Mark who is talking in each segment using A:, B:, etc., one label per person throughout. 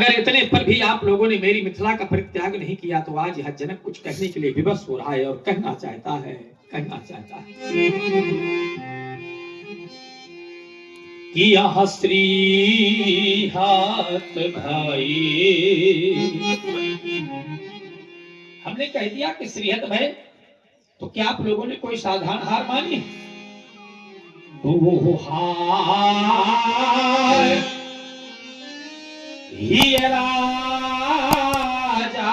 A: अगर इतने पर भी आप लोगों ने मेरी मिथिला का परित्याग नहीं किया तो आज यह जनक कुछ कहने के लिए विवश हो रहा है और कहना चाहता है कि यह श्री हाथ भाई। हमने कह दिया कि श्रीहत भय, तो क्या आप लोगों ने कोई साधारण हार मानी? वो हार ही राजा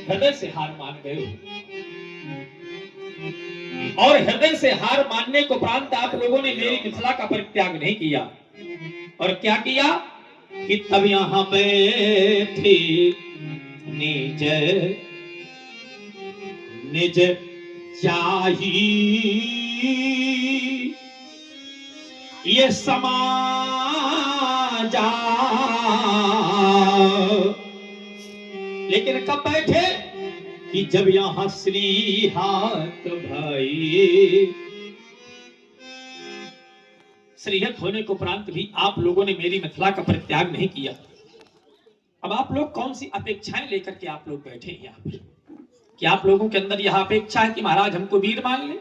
A: हृदय से हार मान गए, और हृदय से हार मानने को उपरांत आप लोगों ने मेरी मिथिला का परित्याग नहीं किया। और क्या किया कि तब यहां बैठी निज निज चाही ये समाजा। लेकिन कब बैठे कि जब यहां श्री हाथ भाई, श्रीहत होने को उपरांत भी आप लोगों ने मेरी मिथिला का परित्याग नहीं किया। अब आप लोग कौन सी अपेक्षाएं लेकर के आप लोग बैठे हैं यहाँ पर? कि आप लोगों के अंदर यह अपेक्षा है कि महाराज हमको वीर मान ले?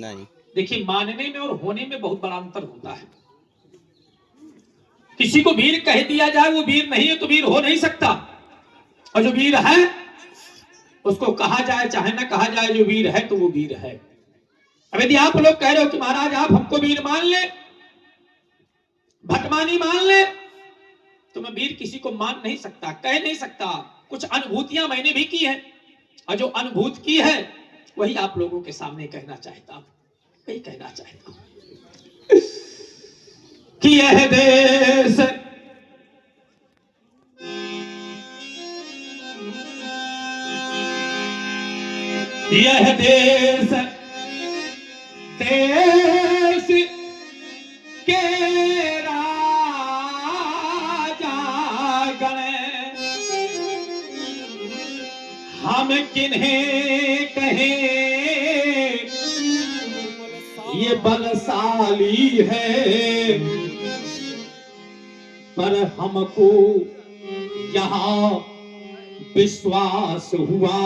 B: नहीं।
A: देखिए, मानने में और होने में बहुत बड़ा अंतर होता है। किसी को वीर कह दिया जाए वो वीर नहीं है तो वीर हो नहीं सकता, और जो वीर है उसको कहा जाए चाहे ना कहा जाए, जो वीर है तो वो वीर है। अब यदि आप लोग कह रहे हो कि महाराज आप हमको वीर मान ले, भटमानी मान ले, तो मैं वीर किसी को मान नहीं सकता, कह नहीं सकता। कुछ अनुभूतियां मैंने भी की है, और जो अनुभूत की है वही आप लोगों के सामने कहना चाहता हूं, वही कहना चाहता हूं कि यह देश यह देश देश के राजा गण हम किन्हें कहें, ये बलशाली है, पर हमको यहाँ विश्वास हुआ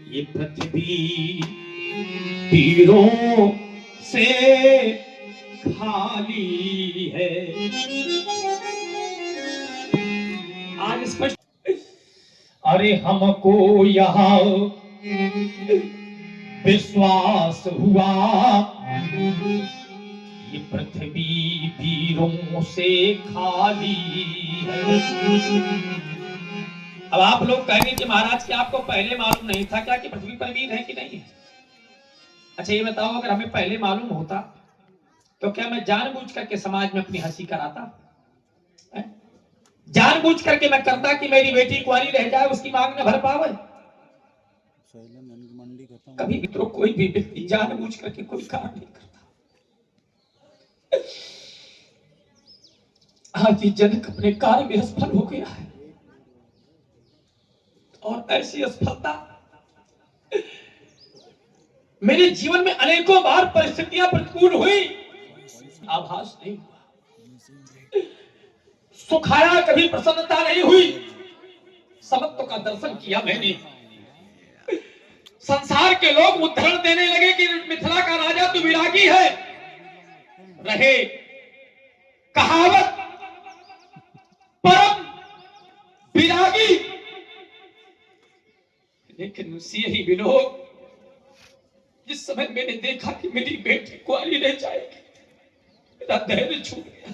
A: ये पृथ्वी वीरों से खाली है। आज स्पष्ट, अरे हमको यहाँ विश्वास हुआ ये पृथ्वी वीरों से खाली है। अब आप लोग कहेंगे कि महाराज क्या आपको पहले मालूम नहीं था क्या कि पृथ्वी पर वीर है कि नहीं है? अच्छा ये बताओ, अगर हमें पहले मालूम होता तो क्या मैं जानबूझ करके समाज में अपनी हंसी कराता? जानबूझ करके मैं करता कि मेरी बेटी कुंवारी रह जाए, उसकी मांग न भर पावे? कभी मित्रों कोई भी व्यक्ति जानबूझ करके कोई काम नहीं करता। आज ये जनक अपने कार्य में असफल हो गया है, और ऐसी असफलता मेरे जीवन में अनेकों बार परिस्थितियां प्रतिकूल हुई, आभास नहीं हुआ, सुख आया कभी प्रसन्नता नहीं हुई। समत्व का दर्शन किया मैंने, संसार के लोग उदाहरण देने लगे कि मिथिला का राजा तो विरागी है, रहे कहावत परम विरागी, लेकिन उसी ही विलोक जिस समय मैंने देखा कि मेरी बेटी कुंवारी रह जाएगी, मेरा धैर्य छूट गया।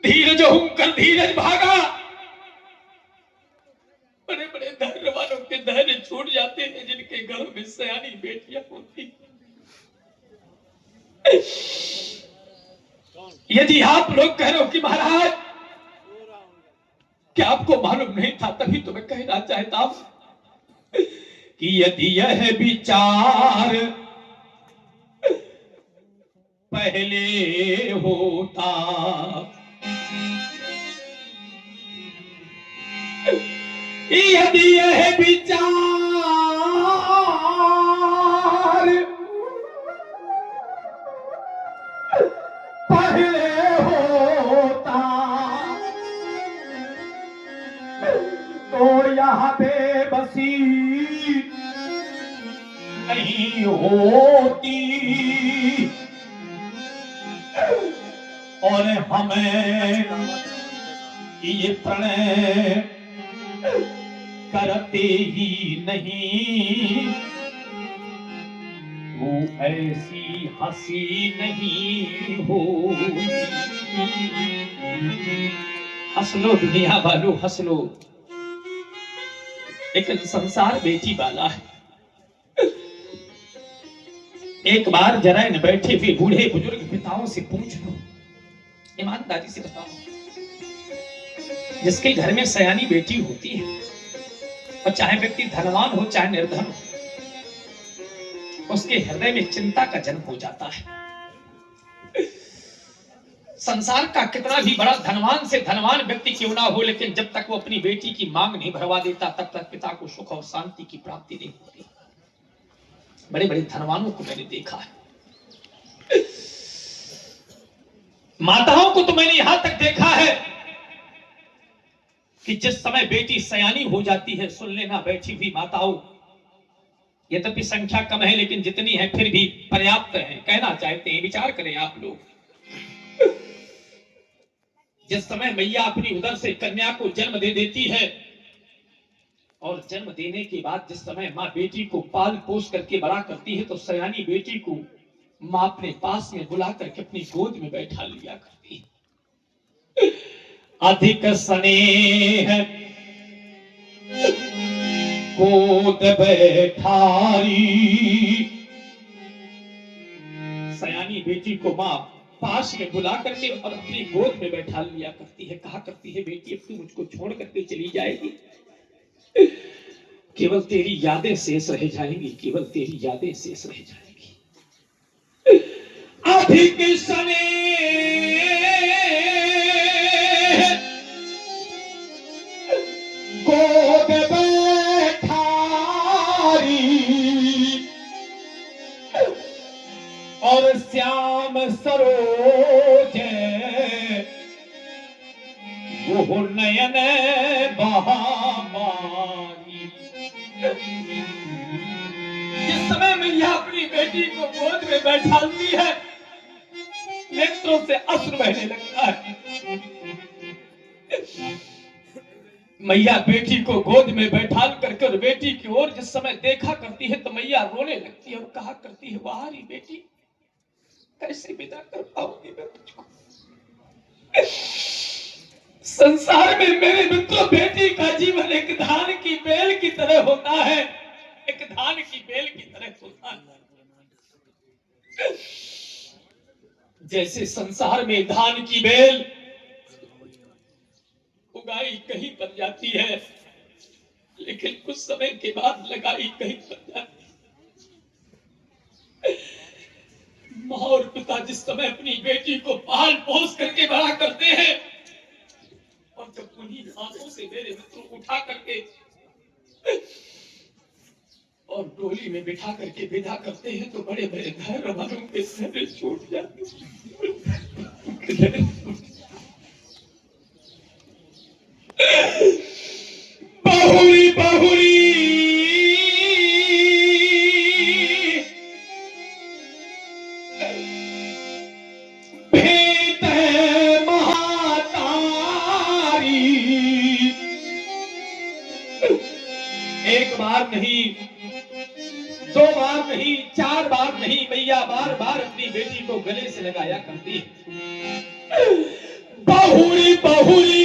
A: धीरज हुंकर धीरज भागा। बड़े बड़े धैर्य वालों के धैर्य छूट जाते हैं जिनके घर में सयानी बेटियां होती। यदि आप लोग कह रहे हो कि महाराज क्या आपको मालूम नहीं था, तभी तो मैं कहना चाहता हूं कि यदि यह विचार पहले होता, यदि यह विचार नहीं होती और हमें ये प्रणय करते ही नहीं, वो ऐसी हंसी नहीं होती। हंस लो दुनिया वालों, हंस लो, लेकिन संसार बेटी वाला है। एक बार जरा इन बैठे हुए बूढ़े बुजुर्ग पिताओं से पूछ लो, ईमानदारी से बताओ, जिसके घर में सयानी बेटी होती है, और चाहे व्यक्ति धनवान हो चाहे निर्धन हो, उसके हृदय में चिंता का जन्म हो जाता है। संसार का कितना भी बड़ा धनवान से धनवान व्यक्ति क्यों ना हो, लेकिन जब तक वो अपनी बेटी की मांग नहीं भरवा देता, तब तक पिता को सुख और शांति की प्राप्ति नहीं होती। बड़े बड़े धनवानों को मैंने देखा है, माताओं को तो मैंने यहां तक देखा है कि जिस समय बेटी सयानी हो जाती है, सुन लेना बैठी हुई माताओं, यद्यपि संख्या कम है लेकिन जितनी है फिर भी पर्याप्त है, कहना चाहते हैं, विचार करें आप लोग। जिस समय मैया अपनी उदर से कन्या को जन्म दे देती है, और जन्म देने के बाद जिस समय माँ बेटी को पाल पोस करके बड़ा करती है, तो सयानी बेटी को माँ अपने पास में बुला करके अपनी गोद में बैठा लिया करती है। अधिक स्नेह गोद बैठारी, सयानी बेटी को माँ पास में बुला करके और अपनी गोद में बैठा लिया करती है। कहा करती है, बेटी अब तू मुझको छोड़ करके चली जाएगी, केवल तेरी यादें शेष रह जाएंगी, केवल तेरी यादें शेष रह जाएंगी। अधिक स्नेह गोद बैठारी, और श्याम सरोज वो नयन बहामारी। जिस समय मैया अपनी बेटी को गोद में बैठाती है, नेत्रों से अश्रु बहने लगता है। मैया बेटी को गोद में बैठा करके और बेटी की ओर जिस समय देखा करती है, तो मैया रोने लगती है और कहा करती है, वारी बेटी, कैसे विदा कर पाऊंगी मैं तुझको। संसार में मेरे मित्रों, बेटी का जीवन एक धान की बेल की तरह होता है, एक धान की बेल की तरह होता है। जैसे संसार में धान की बेल उगाई कहीं पर जाती है, लेकिन कुछ समय के बाद लगाई कहीं पर जाती है। माँ और पिता जिस समय अपनी बेटी को पाल पोस करके बड़ा करते हैं, और जब उन्हीं हाथों से मेरे मित्रों उठा करके और डोली में बिठा करके विदा करते हैं, तो बड़े बड़े धैर्य वालों के सहरे छूट जाते हैं। बहुरी बहुरी भेंट है महातारी, एक बार नहीं, दो बार नहीं, चार बार नहीं, मैया बार बार अपनी बेटी को गले से लगाया करती है। बहुरी बहुरी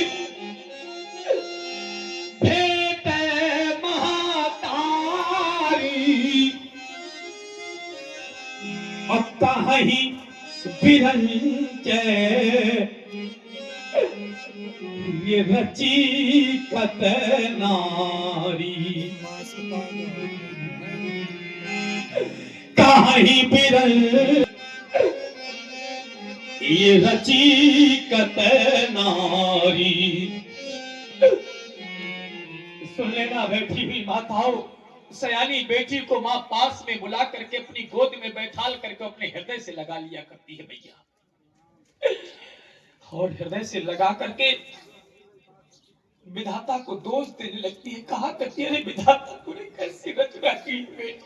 A: भेंट महातारी, और कहीं बिरंचे ये रची कत नारी, कहीं बिरल ये रची कत नारी। सुन लेना बैठी हुई माताओं, सयानी बेटी को मां पास में बुला करके अपनी गोद में बैठाल करके अपने हृदय से लगा लिया करती है मैया, और हृदय से लगा करके विधाता को दोष देने लगती है। कहा करती है, अरे विधाता तूने कैसी रचना की बेटी,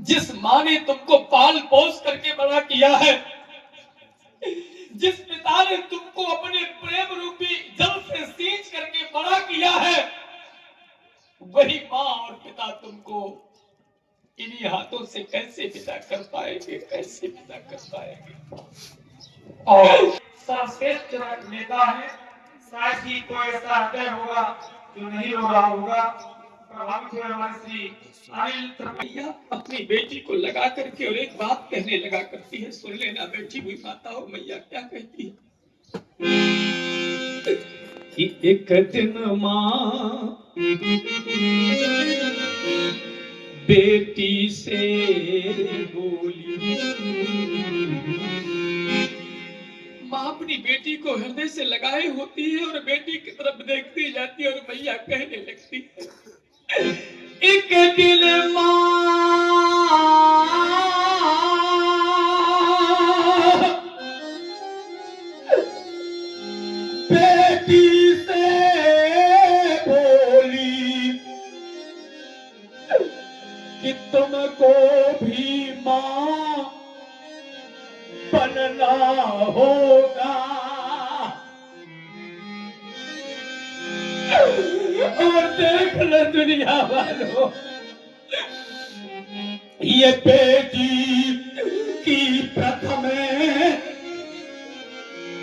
A: जिस माँ ने तुमको पाल पोस करके बड़ा किया है, जिस पिता ने तुमको अपने प्रेम रूपी जल से सींच करके बड़ा किया है, वही माँ और पिता तुमको इन्हीं हाथों से कैसे विदा कर पाएंगे, कैसे विदा कर पाएंगे। और सर्वश्रेष्ठ नेता है, शायद ही कोई ऐसा हृदय होगा जो नहीं रो रहा होगा। प्रभावित हुए हमारे श्री अनिल त्रिपाठी अपनी बेटी को लगा करके और एक बात कहने लगा करती है, सुन लेना बेटी हुई माता हो, मैया क्या कहती है कि एक दिन माँ बेटी से बोली। माँ अपनी बेटी को हृदय से लगाए होती है और बेटी की तरफ देखती जाती है और मैया कहने लगती है, एक दिन माँ बेटी से बोली कि तुमको भी माँ बनना होगा। और देख लो दुनिया वालों, ये बेटी की प्रथम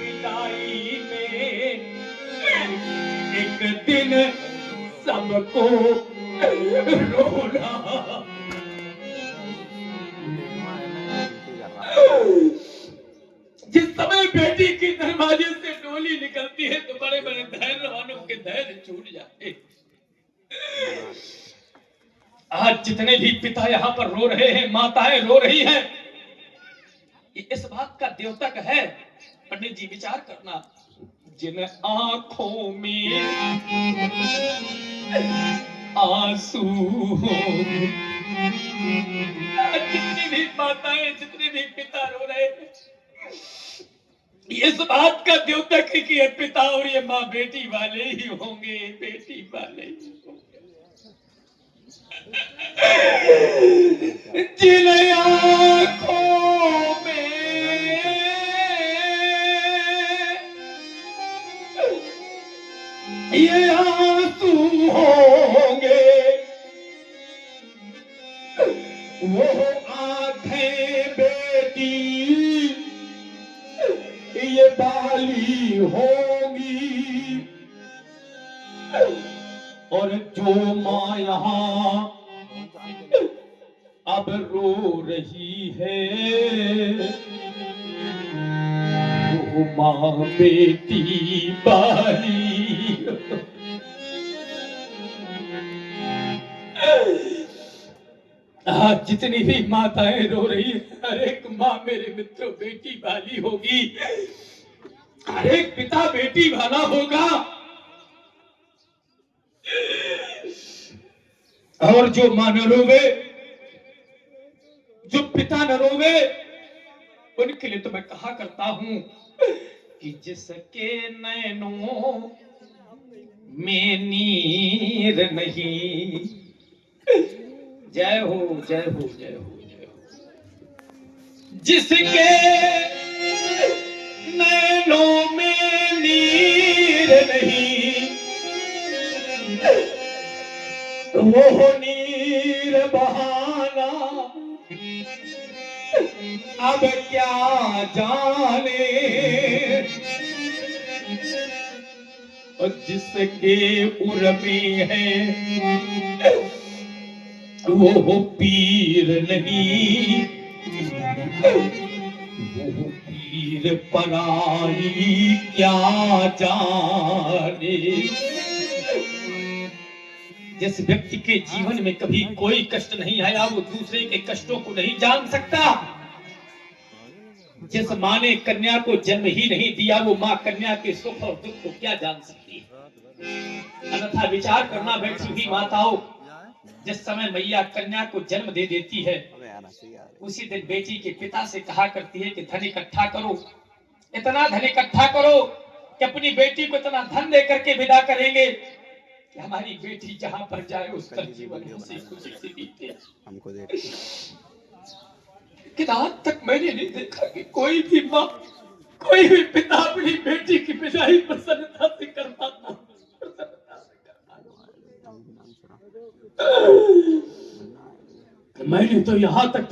A: विदाई में एक दिन सबको रोना। जिस समय बेटी की दरवाजे से डोली निकलती है तो बड़े बड़े धैर्यवानों के धैर्य छूट जाते। आज जितने भी पिता यहाँ पर रो रहे हैं, माताएं रो रही हैं, ये इस बात का द्योतक है। पंडित जी विचार करना, जिन आंखों में आंसू हो, जितनी भी माताएं, जितने भी पिता रो रहे हैं, इस बात का द्योतक है कि ये पिता और ये माँ बेटी वाले ही होंगे, बेटी वाले ही होंगे। जिन आंखों में ये आंसू होंगे, वो आंखें बेटी ये बाली होंगी। और जो माँ यहाँ अब रो रही है, वो माँ बेटी बाली। आज जितनी भी माताएं रो रही है, हर एक माँ मेरे मित्रों बेटी वाली होगी, हर एक पिता बेटी वाला होगा। और जो माँ न रोवे, जो पिता न रोवे, उनके लिए तो मैं कहा करता हूं कि जिसके नैनों में नीर नहीं, जय हो जय हो जय हो जय हो। जिसके नैनों में नीर नहीं, वो नीर बहाना अब क्या जाने। और जिसके उर्मी है वो पीर नहीं, वो पीर पराई क्या जाने। जिस व्यक्ति के जीवन में कभी कोई कष्ट नहीं आया, वो दूसरे के कष्टों को नहीं जान सकता। जिस माँ ने कन्या को जन्म ही नहीं दिया, वो माँ कन्या के सुख और दुख को क्या जान सकती है। अन्यथा विचार करना बैठी हुई माताओं, जिस समय मैया कन्या को जन्म दे देती है, उसी दिन बेटी के पिता से कहा करती है कि धन इकट्ठा करो, इतना धन इकट्ठा करो कि अपनी बेटी को इतना धन दे करके विदा करेंगे कि हमारी बेटी जहां पर जाए उसका जीवन खुशी खुशी से बीते। लेकिन आज तक मैंने नहीं देखा कि कोई भी माँ, कोई भी पिता अपनी बेटी की विदाई प्रसन्नता से कर पाता। मैंने तो यहाँ तक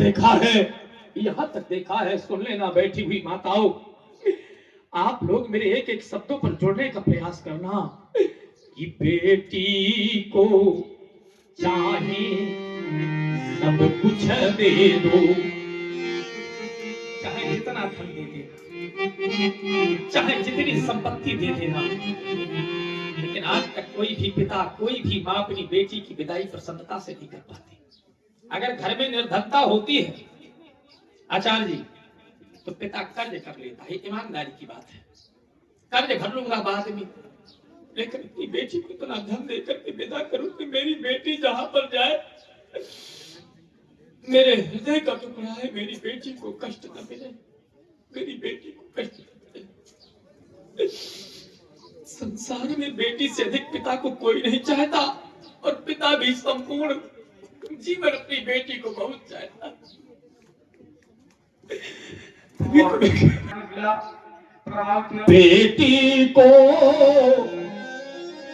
A: देखा है, सुन लेना बैठी हुई माताओं, आप लोग मेरे एक एक शब्दों पर जोड़ने का प्रयास करना कि बेटी को चाहे सब कुछ दे दो, चाहे जितना धन दे देना, चाहे जितनी संपत्ति दे देना, लेकिन आज तक कोई भी पिता, कोई भी माँ अपनी बेटी की विदाई प्रसन्नता से नहीं कर पाती। अगर घर में निर्धनता होती है आचार्य जी, तो पिता कर्ज कर लेता है, ईमानदारी की बात है, कर्ज भर लूंगा बाद में, लेकिन अपनी बेटी को इतना धन देकर के विदा करूं कि मेरी बेटी जहां पर जाए, मेरे हृदय का टुकड़ा है, मेरी बेटी को कष्ट न मिले, मेरी बेटी को कष्ट न मिले। संसार में बेटी से अधिक पिता को कोई नहीं चाहता, और पिता भी संपूर्ण जीवन अपनी बेटी को बहुत चाहता। बेटी को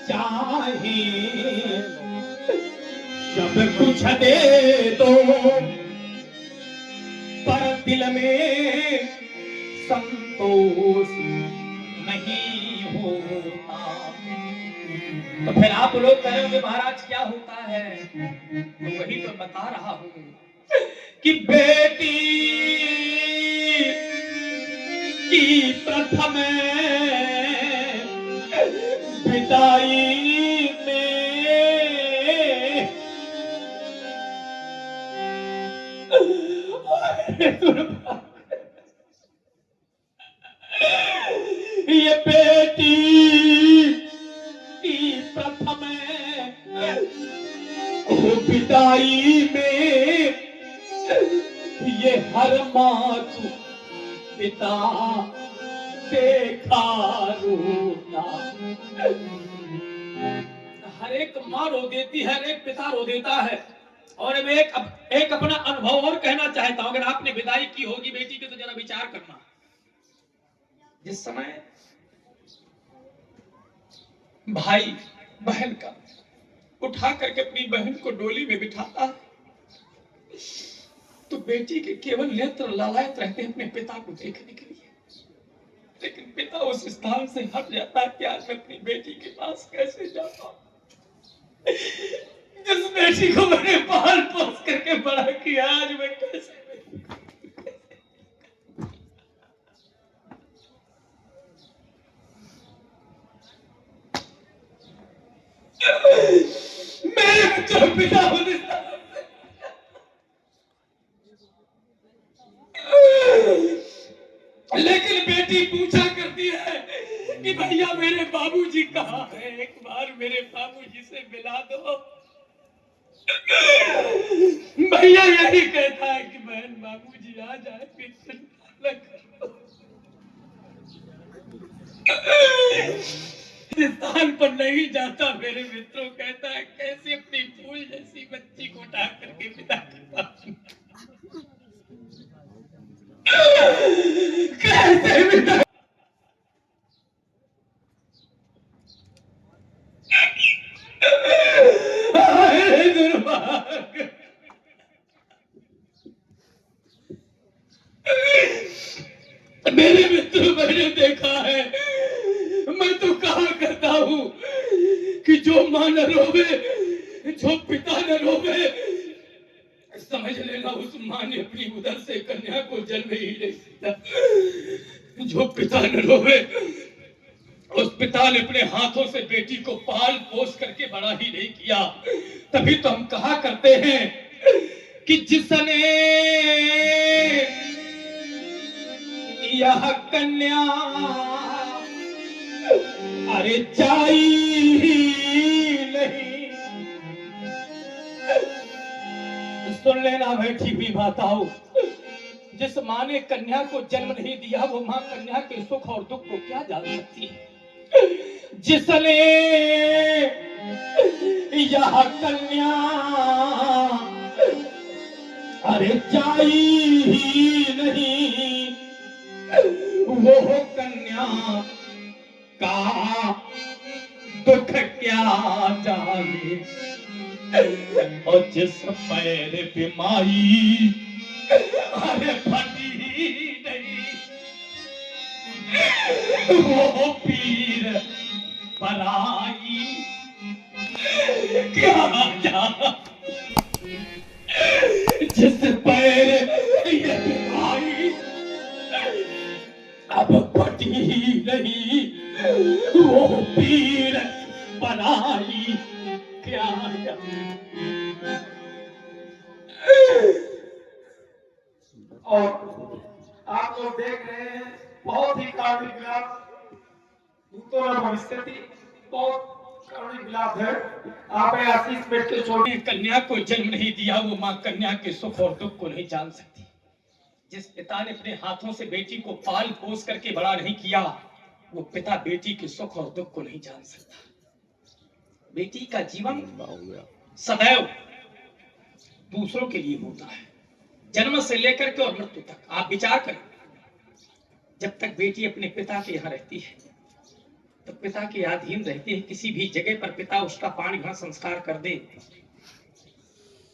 A: चाहे सब कुछ दे दो, पर दिल में संतोष नहीं होता। तो फिर आप लोग कहेंगे महाराज क्या होता है, तो वही तो बता रहा हूं कि बेटी की प्रथम विदाई में ये बेटी की प्रथम विदाई में ये हर मातु पिता देखा रोना, हर एक माँ रो देती है, हर एक पिता रो देता है। और मैं एक अपना अनुभव और कहना चाहता हूं, अगर आपने विदाई की होगी बेटी की तो जरा विचार करना। जिस समय भाई बहन का उठा करके अपनी बहन को डोली में बिठाता है, तो बेटी के केवल नेत्र लालायित रहते हैं अपने पिता को देखने के लिए, लेकिन पिता उस स्थान से हट जाता है कि आज मैं अपनी बेटी के पास कैसे जाता हूं, जिस बेटी को मैंने पाल पोस करके बड़ा किया, आज मैं कैसे मेरे जो पिता होने, लेकिन बेटी पूछा करती है कि भैया मेरे बाबूजी कहाँ है, एक बार मेरे बाबूजी से मिला दो। भैया यही कहता है कि बहन बाबूजी आ जाए फिर चिंता न करो। स्थान पर नहीं जाता मेरे मित्रों, कहता है कैसे अपनी फूल जैसी बच्ची को उठा करके विदा करता, कैसे विदा, दुर्भाग्य। मेरे मित्रों मैंने देखा है, मैं तो कहा करता हूं कि जो मां न रोवे, जो पिता न रोवे, समझ लेना उस मां ने अपनी उदर से कन्या को जन्म ही नहीं दिया। जो पिता न रोवे, उस पिता ने अपने हाथों से बेटी को पाल पोस करके बड़ा ही नहीं किया। तभी तो हम कहा करते हैं कि जिसने यह कन्या अरे चाही नहीं, सुन लेना बैठी हुई माताओं, जिस माँ ने कन्या को जन्म नहीं दिया वो माँ कन्या के सुख और दुख को क्या जान सकती है। जिसने यह कन्या अरे जाई ही नहीं वो कन्या का दुख क्या जाने, और जिस पैर पे माई अरे फटी नहीं वो पीर पराई क्या जाने, जिस पैर ये आई अब फटी नहीं वो पीर बनाई क्या
B: और आप लोग देख रहे हैं बहुत ही कारुणिक विलाप, भूतों और भविष्य बहुत कारुणिक विलाप है। आप आशीष बेट के छोटे
A: कन्या को जन्म नहीं दिया वो माँ कन्या के सुख और दुख को नहीं जान सकती। जिस पिता ने अपने हाथों से बेटी को पाल पोस करके बड़ा नहीं किया वो पिता बेटी के सुख और दुख को नहीं जान सकता। बेटी का जीवन सदैव दूसरों के लिए होता है, जन्म से लेकर के और मृत्यु तक। आप विचार करें, जब तक बेटी अपने पिता के यहाँ रहती है तो पिता के अधीन रहती है, किसी भी जगह पर पिता उसका पाणी ग्रहण संस्कार कर दे,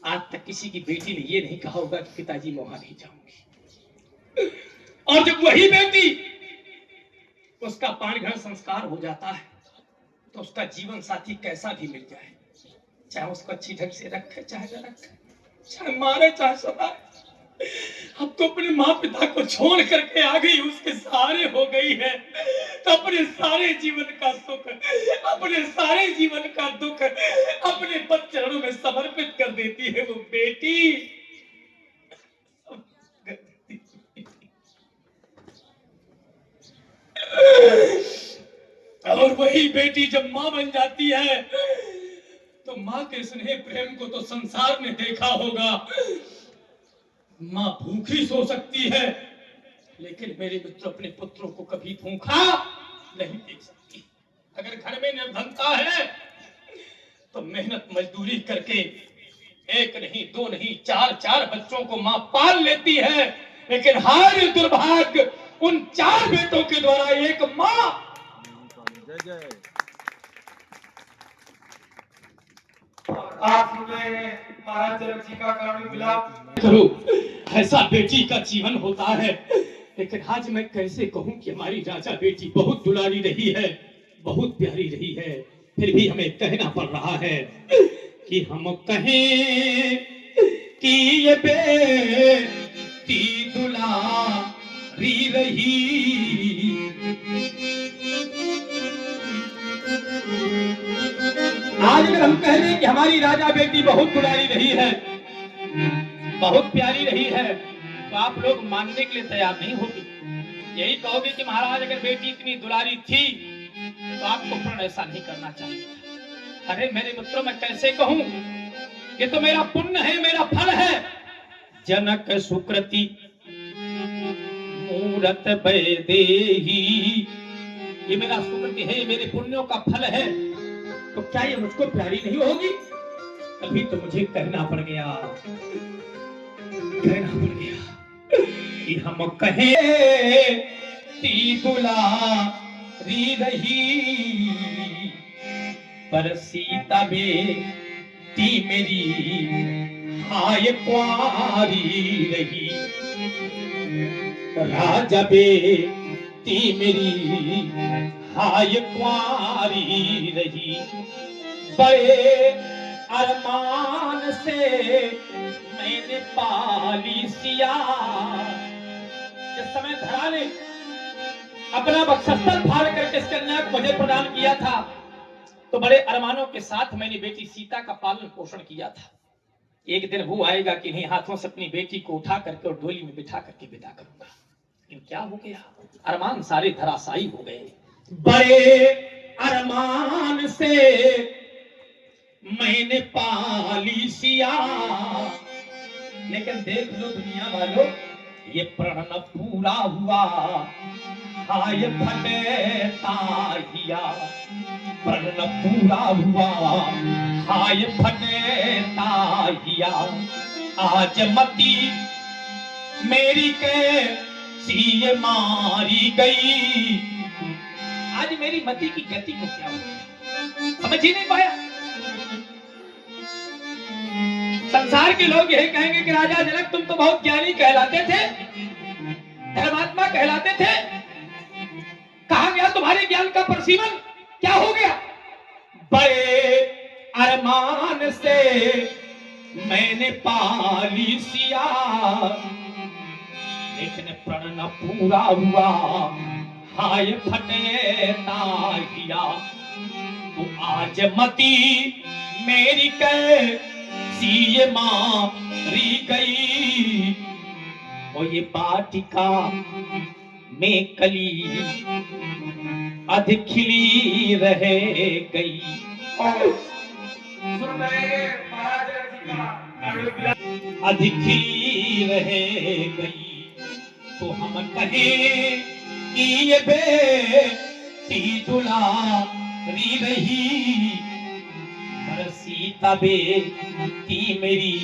A: आज तक किसी की बेटी ने ये नहीं कहा होगा कि पिताजी मैं वहां नहीं जाऊंगी। और जब वही बेटी उसका पाणी ग्रहण संस्कार हो जाता है तो उसका जीवन साथी कैसा भी मिल जाए, चाहे उसको अच्छी ढंग से रखे चाहे न रखे, चाहे मारे चाहे सताए, अब तो अपने माँ पिता को छोड़ करके आ गई, उसके सहारे हो गई है, तो अपने सारे जीवन का सुख, अपने सारे जीवन का दुख अपने पद चरणों में समर्पित कर देती है वो बेटी। और वही बेटी जब माँ बन जाती है तो माँ के स्नेह प्रेम को तो संसार ने देखा होगा। माँ भूखी सो सकती है लेकिन मेरे मित्र अपने पुत्रों को कभी भूखा नहीं देख सकती। अगर घर में निर्धनता है तो मेहनत मजदूरी करके एक नहीं दो नहीं चार चार बच्चों को माँ पाल लेती है, लेकिन हाय दुर्भाग्य उन चार बेटों के द्वारा एक माँ
B: आप सुन रहे हैं महाराज जनक जी का कारुणिक विलाप।
A: करो, ऐसा बेटी का जीवन होता है। लेकिन आज मैं कैसे कहूं कि हमारी राजा बेटी बहुत दुलारी रही है, बहुत प्यारी रही है, फिर भी हमें कहना पड़ रहा है कि हम कहें कि ये बेटी दुलारी रही। आज अगर हम कह दें कि हमारी राजा बेटी बहुत दुलारी रही है, बहुत प्यारी रही है, तो आप लोग मानने के लिए तैयार नहीं होगी। यही कहोगे कि महाराज अगर बेटी इतनी दुलारी थी तो आपको प्रण ऐसा नहीं करना चाहिए। अरे मेरे मित्रों, मैं कैसे कहूं, ये तो मेरा पुण्य है, मेरा फल है। जनक सुकृति मूरत देही, ये मेरा सुकृति है, मेरे पुण्यों का फल है, तो क्या ये मुझको प्यारी नहीं होगी? तभी तो मुझे कहना पड़ गया कि हम कहें ती दुलारी रही, पर सीता बेटी मेरी हाय कुंवारी रही। राजा बेटी मेरी हाय कुंवारी रही, बड़े अरमान से मैंने पाली सिया। जिस समय धरा ने अपना वक्षस्थल फाड़ करके इस कन्या को मुझे प्रदान किया था तो बड़े अरमानों के साथ मैंने बेटी सीता का पालन पोषण किया था। एक दिन वो आएगा कि इन्हीं हाथों से अपनी बेटी को उठा करके और डोली में बिठा करके विदा करूंगा, लेकिन क्या हो गया, अरमान सारे धराशायी हो गए। बड़े अरमान से मैंने पाली सिया, लेकिन देख लो दुनिया वालों, ये प्रण न पूरा हुआ, हाय फटे ताहिया। प्रण न पूरा हुआ, हाय फटे ताहिया। आज मती मेरी कैसी ये मारी गई। आज मेरी मती की गति को क्या हुआ, समझ ही नहीं पाया। संसार के लोग यही कहेंगे कि राजा जनक तुम तो बहुत ज्ञानी कहलाते थे, धर्मात्मा कहलाते थे, कहां गया तुम्हारे ज्ञान का परसीवन, क्या हो गया? बड़े अरमान से मैंने पाली सिया, लेकिन प्रण न पूरा हुआ, हाय फटे ताहिया। तो आज मती मेरी कैसी ये मारी गई, और ये वाटिका में कली अध खिली रह गई।
B: सुन रहे हैं महाराज जी का कार्य
A: अध खिली रह गई। तो हम कहें कि ये बेटी दुलारी रही, पर सीता बेटी मेरी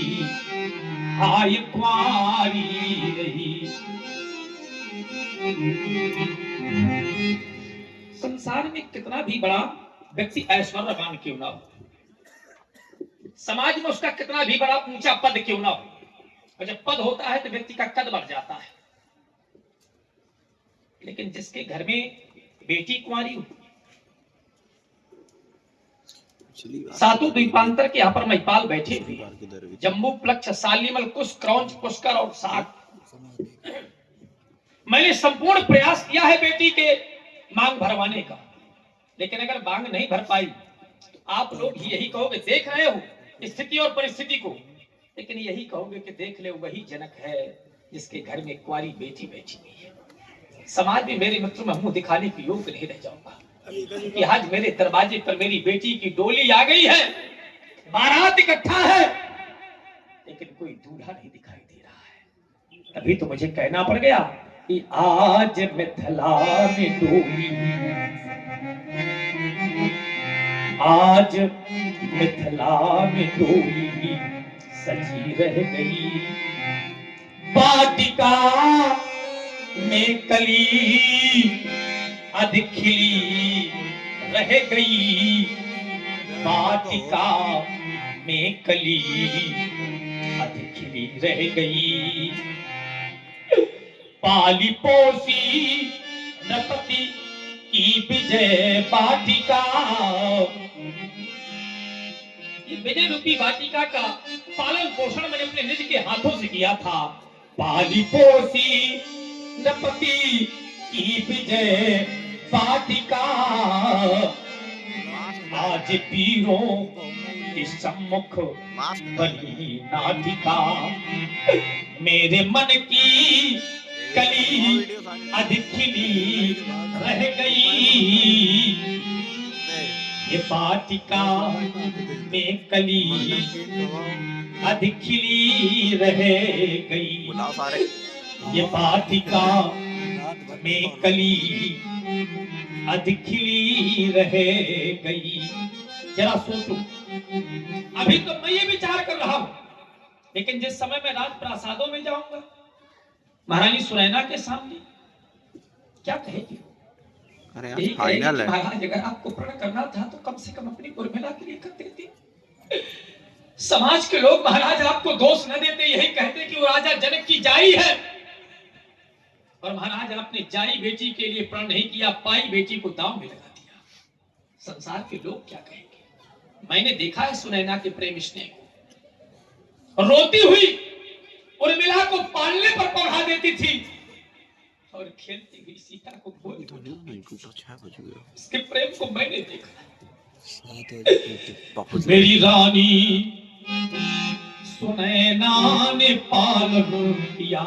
A: हाय कुंवारी रही। संसार में कितना भी बड़ा व्यक्ति ऐश्वर्यवान क्यों ना हो, समाज में उसका कितना भी बड़ा ऊंचा पद क्यों ना हो, और जब पद होता है तो व्यक्ति का कद बढ़ जाता है। लेकिन जिसके घर में बेटी कुंवारी हो, सातों द्वीपांतर के यहाँ पर महिपाल बैठे थे, जम्बू प्लक्ष सालीमल कुश क्रौंच पुष्कर और साग। मैंने संपूर्ण प्रयास किया है बेटी के मांग भरवाने का, लेकिन अगर मांग नहीं भर पाई तो आप लोग यही कहोगे, देख रहे हो स्थिति और परिस्थिति को, लेकिन यही कहोगे कि देख ले वही जनक है जिसके घर में कुंवारी बेटी बैठी हुई है। समाज में मेरे मित्र में मुंह दिखाने के योग्य नहीं रह जाऊंगा कि आज मेरे दरवाजे पर मेरी बेटी की डोली आ गई है, बारात इकट्ठा है, लेकिन कोई दूल्हा नहीं दिखाई दे रहा है। तभी तो मुझे कहना पड़ गया कि आज मिथिला में डोली, आज मिथिला में डोली सजी रह गई, वाटिका में कली अध खिली रह गई, वाटिका में कली अध खिली रह गई। पाली पोसी नपति की विजय वाटिका, ये विजय रूपी वाटिका का पालन पोषण मैंने अपने निज के हाथों से किया था। पाली पोसी नपति की विजय वाटिका, आज पीरों के सम्मुख बनी नाटिका, मेरे मन की कली अध खिली रह गई, ये वाटिका में कली अध खिली रह गई, ये वाटिका में कली अध खिली रह गई। जरा सोचो, अभी तो मैं ये विचार कर रहा हूं, लेकिन जिस समय मैं राज प्रासादों में जाऊंगा, महारानी सुनैना के सामने क्या कहेगी?
C: अरे फाइनल है
A: महाराज, अगर आपको प्रण करना था तो कम से कम अपनी उर्मिला के लिए कर देते। समाज के लोग महाराज आपको दोष न देते, यही कहते कि वो राजा जनक की जाई है, और महाराज आपने जाई बेटी के लिए प्रण नहीं किया, पाई बेटी को दांव में लगा दिया। संसार के लोग क्या कहेंगे? मैंने देखा है सुनैना के प्रेम स्नेह को, रोती हुई उर्मिला को पालने पर पढ़ा देती थी, और खेलती हुई सीता को गोद में इसके प्रेम को मैंने देखा। मेरी रानी सुनैना ने पालन किया,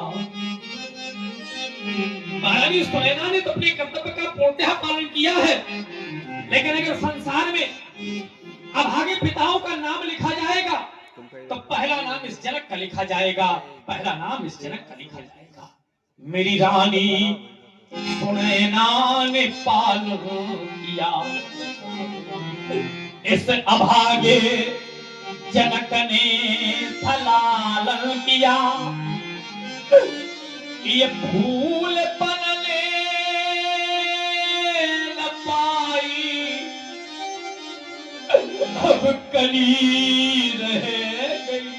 A: महारानी सुनैना ने तो अपने कर्तव्य का पूर्णतः पालन किया है, लेकिन अगर संसार में अभागे पिताओं का नाम लिखा जाएगा तो पहला नाम इस जनक का लिखा जाएगा, पहला नाम इस जनक का लिखा जाएगा। मेरी रानी सुनैना ने पालन किया, इस अभागे जनक ने फलालन किया, ये फूल पनने न पाई, अब कली रह गई,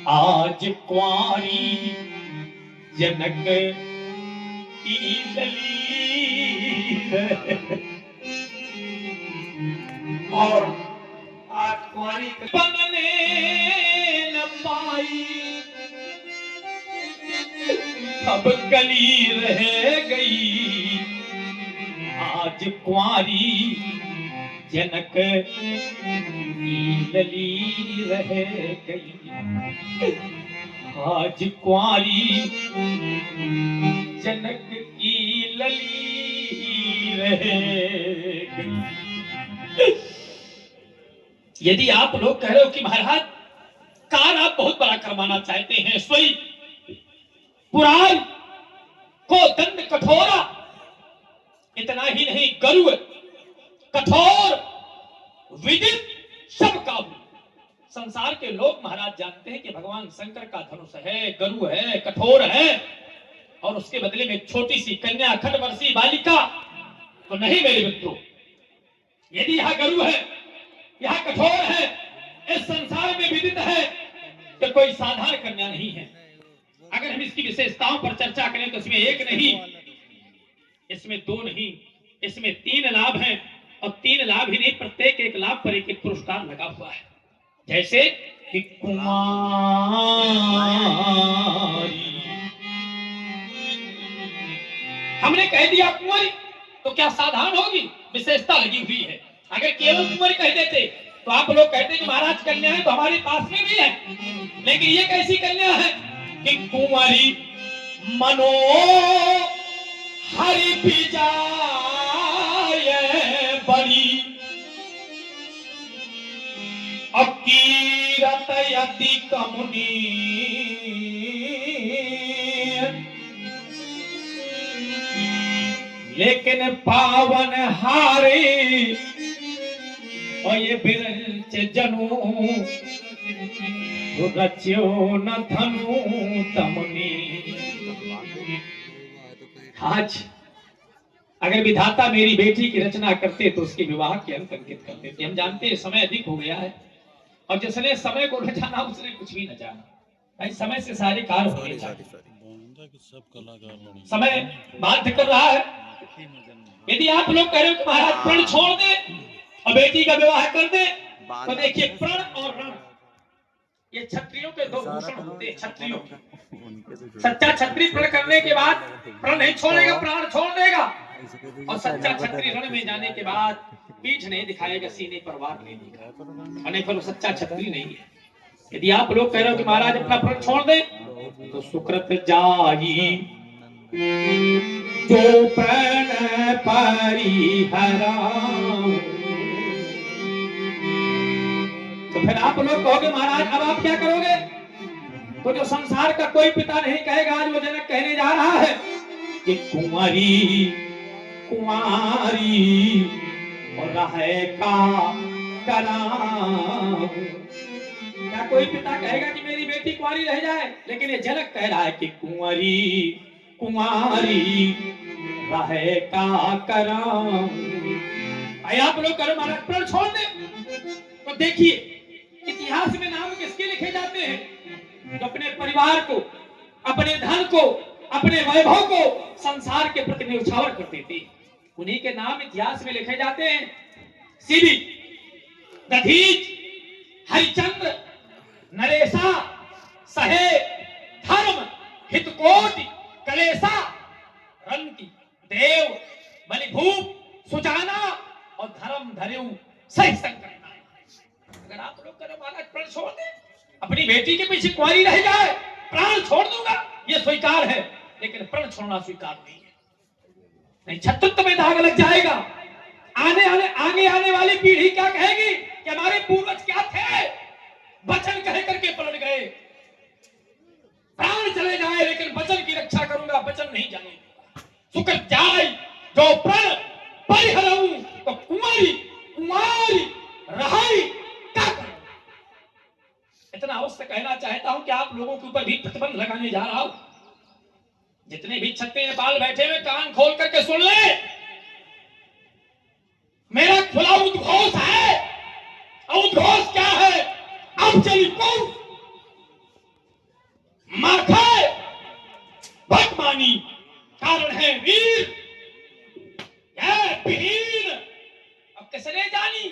A: आज कुंवारी जनक की लली है।
B: और आज कुंवारी
A: बनने न पाई, अब कली रह गई, आज कुंवारी जनक की लली रह गई, आज कुंवारी जनक की लली रह गई। यदि आप लोग कह रहे हो कि महाराज कार आप बहुत बड़ा करवाना चाहते हैं, सोई पुराण को दंड कठोरा, इतना ही नहीं गरुड़ कठोर विदित सब काबू। संसार के लोग महाराज जानते हैं कि भगवान शंकर का धनुष है, गरुड़ है, कठोर है, और उसके बदले में छोटी सी कन्या अखंड वर्षीय बालिका तो नहीं मेरे मित्रों। यदि यह गरुड़ है, यह कठोर है, इस संसार में विदित है कि कोई साधारण कन्या नहीं है। अगर हम इसकी विशेषताओं पर चर्चा करें तो इसमें एक नहीं, इसमें दो नहीं, इसमें 3 लाभ हैं, और 3 लाभ ही नहीं, प्रत्येक एक लाभ पर एक पुरस्कार लगा हुआ है। जैसे कि कुमारी, हमने कह दिया कुंवारी तो क्या साधारण होगी, विशेषता लगी हुई है। अगर केवल कुंवारी कह देते तो आप लोग कहते कि महाराज कन्या है तो हमारे पास में भी है, लेकिन ये कैसी कन्या है कि कुंवारी मनो हरि पिजाय बड़ी, अकीरत यति कमुनी, लेकिन पावन हारे और ये बिरंच जनु, रच्यो न धनु तमुनी। आज अगर विधाता मेरी बेटी की रचना करते तो उसके विवाह के अंत अंकित करते थे। हम जानते हैं समय अधिक हो गया है, और जिसने समय को न जाना उसने कुछ भी न जाना। भाई समय से सारे कार्य होने चाहिए, समय बाध्य कर रहा है। यदि आप लोग कह रहे हो कि महाराज प्रण छोड़ दे और बेटी का विवाह कर दे, तो देखिए प्रण और रण ये क्षत्रियों के 2 भूषण होते हैं। क्षत्रियों सच्चा क्षत्रिय प्रण करने के बाद प्रण नहीं छोड़ेगा, प्राण छोड़ देगा, और सच्चा क्षत्रिय रण में जाने के बाद पीठ नहीं दिखाएगा, सीने पर वार नहीं दिखाएगा, नहीं पर सच्चा क्षत्रिय नहीं है। यदि आप लोग कह रहे हो कि महाराज अपना प्रण छोड़ दे, तो सुकृत जाई जो प्रण परिहरा। तो फिर आप लोग कहोगे महाराज अब आप क्या करोगे, तो जो संसार का कोई पिता नहीं कहेगा, आज वो जनक कहने जा रहा है कि कुंवारी कुंवारी और रहे का कराम। क्या कोई पिता कहेगा कि मेरी बेटी कुंवारी रह जाए, लेकिन ये जनक कह रहा है कि कुंवारी कुंवारी रहे का कराम। आप लोग करो महाराज प्रण छोड़ दे, तो देखिए इतिहास में नाम किसके लिखे जाते हैं, जो अपने परिवार को, अपने धन को, अपने वैभव को संसार के प्रति न्यौछावर करते थे, उन्हीं के नाम इतिहास में लिखे जाते हैं। शिवी, दधीच, हरिचंद्र, नरेशा, सहे, धर्म, हितकोटि, कलेशा, रंति, देव, बलिभूप, सुजाना और धर्म धर्यु सही संकट। अगर आप लोग करो महाराज प्रण छोड़ दे, अपनी बेटी के पीछे कुंवारी रह जाए, प्राण छोड़ दूंगा, ये स्वीकार है, लेकिन प्रण छोड़ना स्वीकार नहीं है। नहीं, छत्रत्व में दाग लग जाएगा। आगे आने वाली पीढ़ी क्या कहेगी कि हमारे पूर्वज क्या थे, वचन कह करके पलट गए। प्राण चले जाए लेकिन वचन की रक्षा करूंगा, वचन नहीं जाने। सुकृत जाय जो प्रण परिहरऊं, तो कुंवारी कुंवारी रहाई इतना अवश्य कहना चाहता हूं कि आप लोगों के ऊपर भी प्रतिबंध लगाने जा रहा हूं। जितने भी छत्ते नेपाल बैठे हुए कान खोल करके सुन ले, मेरा खुला उद्घोष है। और उद्घोष क्या है? अब चली कौन माखे भटमानी कारण है वीर वीर। अब किसने जानी?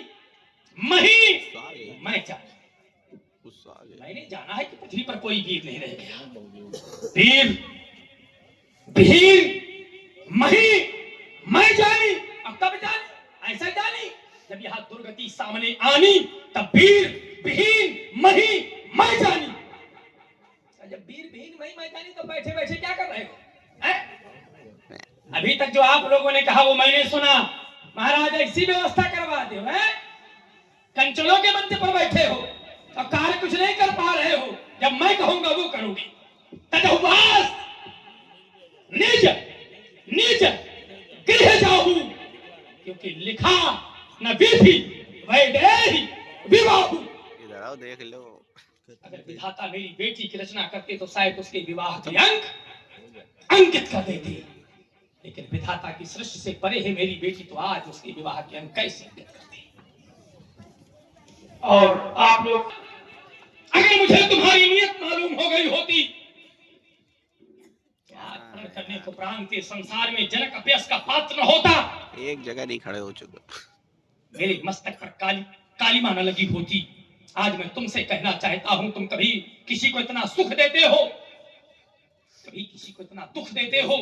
A: मही मैं जानी। मैंने जाना है कि पृथ्वी पर कोई वीर नहीं रह गया। वीर वीर मही मैं जानी। अब कब जानी? ऐसा जानी जब यहां दुर्गति सामने आनी, तब वीर विहीन मही मैं जानी। जब वीर विहीन मही मैं जानी, तो बैठे बैठे क्या कर रहे हो? अभी तक जो आप लोगों ने कहा वो मैंने सुना। महाराज ऐसी व्यवस्था करवा दो है, कंचलों के मंच पर बैठे हो और कार्य कुछ नहीं कर पा रहे हो। जब मैं कहूंगा वो करोगे। तजहुवास निज निज गृह जाहू, क्योंकि लिखा न विधि वैदेही विवाहु।
C: इधर आओ देख लो।
A: अगर विधाता मेरी बेटी की रचना करते तो शायद उसके विवाह के अंक अंकित कर देते, लेकिन विधाता की सृष्टि से परे है मेरी बेटी, तो आज उसके विवाह के अंक कैसे अंकित करते?
B: और आप लोग
A: अगर मुझे तुम्हारी नियत मालूम हो गई होती, क्या करने को प्राण के संसार में जनक अभ्यास का पात्र न होता।
C: एक जगह नहीं खड़े हो चुके।
A: मेरे मस्तक पर कालिमा न लगी होती। आज मैं तुमसे कहना चाहता हूं, तुम कभी किसी को इतना सुख देते हो, कभी किसी को इतना दुख देते हो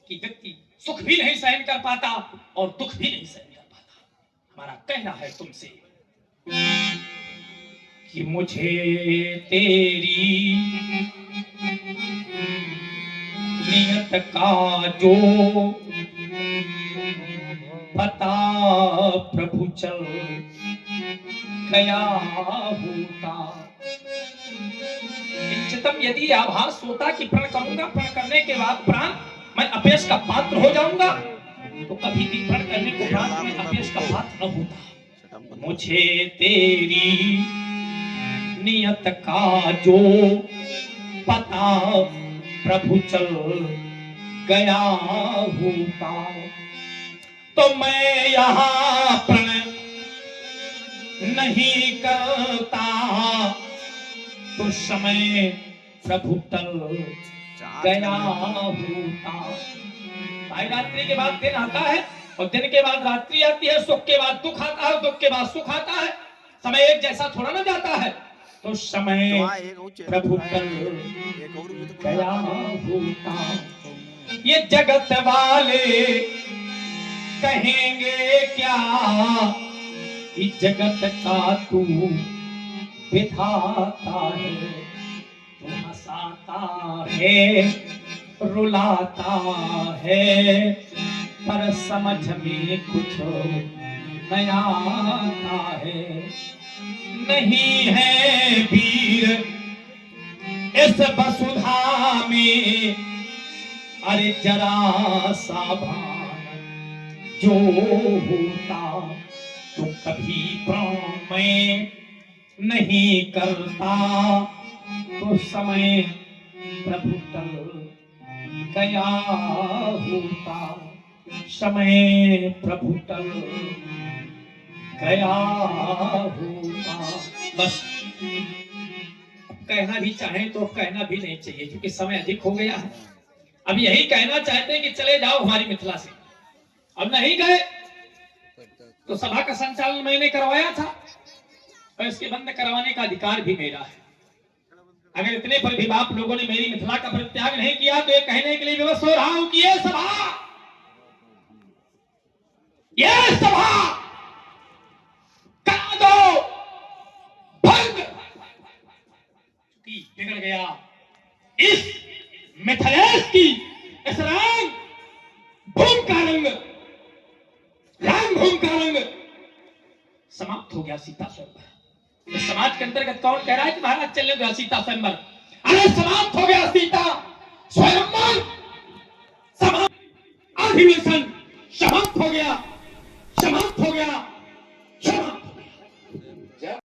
A: कि व्यक्ति सुख भी नहीं सहन कर पाता और दुख भी नहीं सहन कर पाता। हमारा कहना है तुमसे कि मुझे तेरी नियत का जो पता प्रभु चल गया होता। चित्तम यदि आभास होता कि प्रण करूंगा, प्रण करने के बाद प्राण मैं अपयश का पात्र हो जाऊंगा, तो कभी भी प्रण करने के बाद मैं अपयश का पात्र न होता। मुझे तेरी नियत का जो पता प्रभु चल गया होता, तो मैं यहाँ प्रण नहीं करता, तो समय प्रभु टल गया होता। भाई रात्रि के बाद दिन आता है और दिन के बाद रात्रि आती है, सुख के बाद दुख आता है, दुख के बाद सुख आता है। समय एक जैसा थोड़ा ना जाता है, तो समय प्रभु टल गया होता। ये जगत वाले कहेंगे क्या, इस जगत का तू विधाता है, तू हंसाता है रुलाता है, पर समझ में कुछ नया आता है। नहीं है वीर इस वसुधा में, अरे जरा सावधान जो होता, तो कभी प्राण में नहीं करता, तो समय प्रभु टल गया होता। समय प्रभु टल गया होता। बस कहना भी चाहें तो कहना भी नहीं चाहिए, क्योंकि समय अधिक हो गया है। अब यही कहना चाहते हैं कि चले जाओ हमारी मिथिला से। अब नहीं गए तो सभा का संचालन मैंने करवाया था और इसके बंद करवाने का अधिकार भी मेरा है। अगर इतने पर भी आप लोगों ने मेरी मिथिला का परित्याग नहीं किया, तो ये कहने के लिए विवश हो रहा हूं कि ये सभा करा दो भंग। बिगड़ गया इस मिथिलेश की इस राम भूमि का रंग, राम भूमि का रंग समाप्त हो गया। सीता स्वयंवर इस समाज के अंतर्गत कौन कह रहा है कि महाराज चलने दो सीता स्वयंवर? अरे समाप्त हो गया सीता स्वयंवर, अधिवेशन समाप्त हो गया, समाप्त हो गया, समाप्त हो गया।